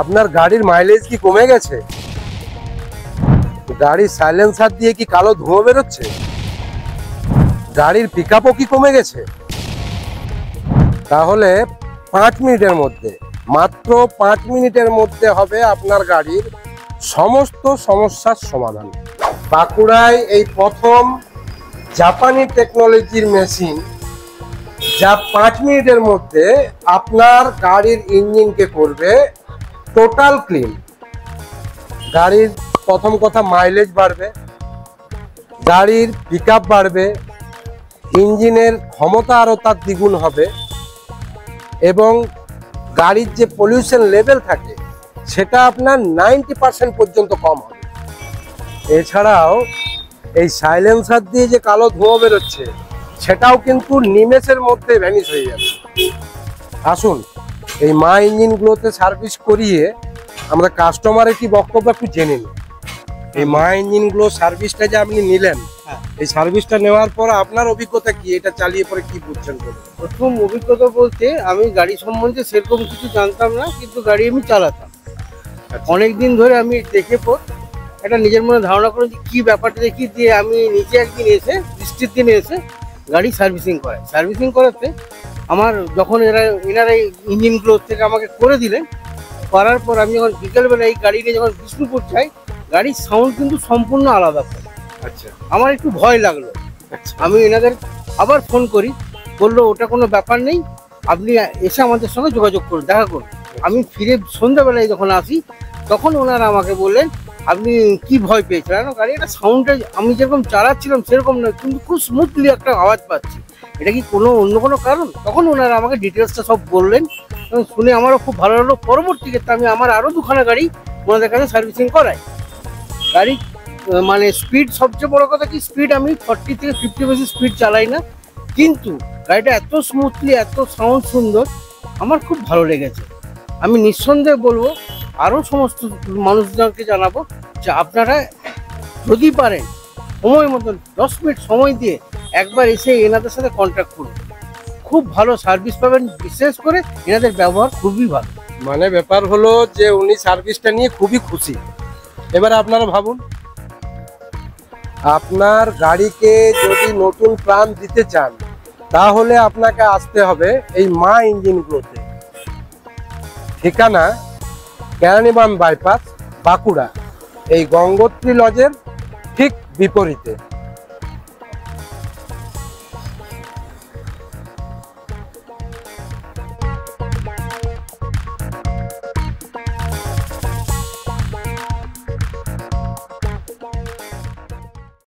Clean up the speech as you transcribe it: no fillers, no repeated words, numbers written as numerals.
আপনার গাড়ির মাইলেজ কি কমে গেছে? গাড়ির সাইলেন্সার দিয়ে কি কালো ধোঁয়া বেরোচ্ছে? গাড়ির পিকআপও কি কমে গেছে? তাহলে 5 মিনিটের মধ্যে, মাত্র 5 মিনিটের মধ্যে হবে আপনার গাড়ির সমস্ত সমস্যার সমাধান। বাঁকুড়ায় এই প্রথম জাপানি টেকনোলজির মেশিন, যা 5 মিনিটের মধ্যে আপনার গাড়ির ইঞ্জিনকে করবে টোটাল ক্লিন। গাড়ির প্রথম কথা মাইলেজ বাড়বে, গাড়ির পিকআপ বাড়বে, ইঞ্জিনের ক্ষমতা আরও তার দ্বিগুণ হবে এবং গাড়ির যে পলিউশন লেভেল থাকে সেটা আপনার 90% পর্যন্ত কম হবে। এছাড়াও এই সাইলেন্সার দিয়ে যে কালো ধোঁয়া বেরোচ্ছে সেটাও কিন্তু নিমেষের মধ্যে ভ্যানিশ হয়ে যাবে। আসুন এই মা ইঞ্জিনগুলোতে সার্ভিস করিয়ে আমরা কাস্টমারের কি বক্তব্য একটু জেনে নিই। এই মা ইঞ্জিনগুলো সার্ভিসটা যে আপনি নিলেন, এই সার্ভিসটা নেওয়ার পর আপনার অভিজ্ঞতা কি, এটা চালিয়ে পরে কি বুঝছেন? প্রথম অভিজ্ঞতা বলতে আমি গাড়ি সম্বন্ধে সেরকম কিছু জানতাম না, কিন্তু গাড়ি আমি চালাতাম অনেক দিন ধরে। আমি দেখে পর একটা নিজের মনে ধারণা করে যে কী ব্যাপারটা দেখি, দিয়ে আমি নিজে একদিন এসে বৃষ্টির দিনে এসে গাড়ি সার্ভিসিং করাই। সার্ভিসিং করাতে আমার যখন এনারা এই ইঞ্জিনগুলো থেকে আমাকে করে দিলেন, করার পর আমি যখন বিকেলবেলা এই গাড়ি নিয়ে যখন বিষ্ণুপুর যাই, গাড়ির সাউন্ড কিন্তু সম্পূর্ণ আলাদা। আচ্ছা, আমার একটু ভয় লাগলো। আমি এনাদের আবার ফোন করি, বললো ওটা কোনো ব্যাপার নেই, আপনি এসে আমাদের সঙ্গে যোগাযোগ করুন, দেখা করুন। আমি ফিরে সন্ধ্যাবেলায় যখন আসি তখন ওনারা আমাকে বললেন আপনি কি ভয় পেয়েছিলেন? গাড়ি একটা সাউন্ডটা আমি যেরকম চালাচ্ছিলাম সেরকম নয়, কিন্তু খুব স্মুথলি একটা আওয়াজ পাচ্ছি, এটা কি অন্য কোনো কারণ? তখন ওনারা আমাকে ডিটেলসটা সব বললেন এবং শুনে আমারও খুব ভালো লাগলো। পরবর্তীতে আমি আমার আরও দুখানা গাড়ি ওনাদের কাছে সার্ভিসিং করাই। গাড়ি মানে স্পিড, সবচেয়ে বড় কথা কি স্পিড আমি 40 থেকে 50 বেশি স্পিড চালাই না, কিন্তু গাড়িটা এত স্মুথলি, এত সাউন্ড সুন্দর, আমার খুব ভালো লেগেছে। আমি নিঃসন্দেহে বলবো, আরও সমস্ত মানুষজনকে জানাবো যে আপনারা যদি পারেন সময় মতন 10 মিনিট সময় দিয়ে একবার এসে এনাদের সাথে কন্ট্যাক্ট করুন, খুব ভালো সার্ভিস পাবেন। বিশেষ করে এনাদের ব্যবহার খুবই ভালো। মানে ব্যাপার হলো যে উনি সার্ভিসটা নিয়ে খুবই খুশি। এবারে আপনারা ভাবুন, আপনার গাড়িকে যদি নতুন প্রাণ দিতে চান তাহলে আপনাকে আসতে হবে এই মা ইঞ্জিনগুলোতে। ঠিকানা কেরানীবাঁধ বাইপাস, বাঁকুড়া, এই গঙ্গোত্রী লজের ঠিক বিপরীতে।